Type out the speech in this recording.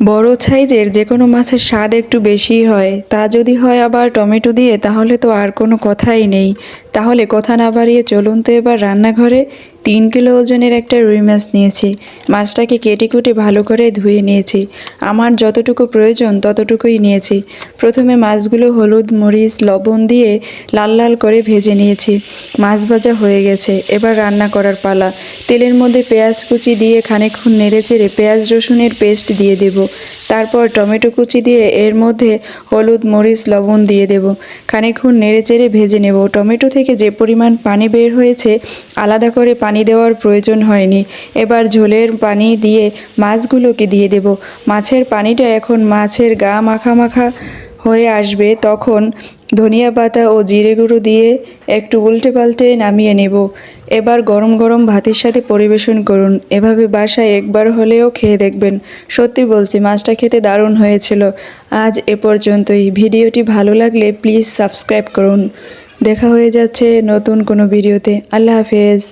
বড় সাইজের যে কোনো মাছের স্বাদ একটু বেশিই হয়, তা যদি হয় আবার টমেটো দিয়ে, তাহলে তো আর কোনো কথাই নেই। তাহলে কথা না বাড়িয়ে চলুন তো এবার রান্নাঘরে। 3 কিলো ওজনের একটা রুই মাছ নিয়েছি। মাছটাকে কেটে কুটে ভালো করে ধুয়ে নিয়েছি। আমার যতটুকু প্রয়োজন ততটুকুই নিয়েছি। প্রথমে মাছগুলো হলুদ মরিচ লবণ দিয়ে লাল লাল করে ভেজে নিয়েছি। মাছ ভাজা হয়ে গেছে, এবার রান্না করার পালা। তেলের মধ্যে পেঁয়াজ কুচি দিয়ে খানিকক্ষণ নেড়েচেড়ে পেঁয়াজ রসুনের পেস্ট দিয়ে দেব। তারপর টমেটো কুচি দিয়ে এর মধ্যে হলুদ মরিচ লবণ দিয়ে দেব। খানিকক্ষণ নেড়েচেড়ে ভেজে নেব। টমেটো থেকে যে পরিমাণ পানি বের হয়েছে, আলাদা করে পানি দেওয়ার প্রয়োজন হয়নি। এবার ঝোলের পানি দিয়ে মাছগুলোকে দিয়ে দেব। মাছের পানিটা এখন মাছের গা মাখা মাখা হয়ে আসবে, তখন ধনিয়া পাতা ও জিরে গুঁড়ো দিয়ে একটু উল্টে পাল্টে নামিয়ে নেব। এবার গরম গরম ভাতের সাথে পরিবেশন করুন। এভাবে বাসায় একবার হলেও খেয়ে দেখবেন। সত্যি বলছি, মাছটা খেতে দারুণ হয়েছিল। আজ এ পর্যন্তই। ভিডিওটি ভালো লাগলে প্লিজ সাবস্ক্রাইব করুন। দেখা হয়ে যাচ্ছে নতুন কোনো ভিডিওতে। আল্লাহ হাফেজ।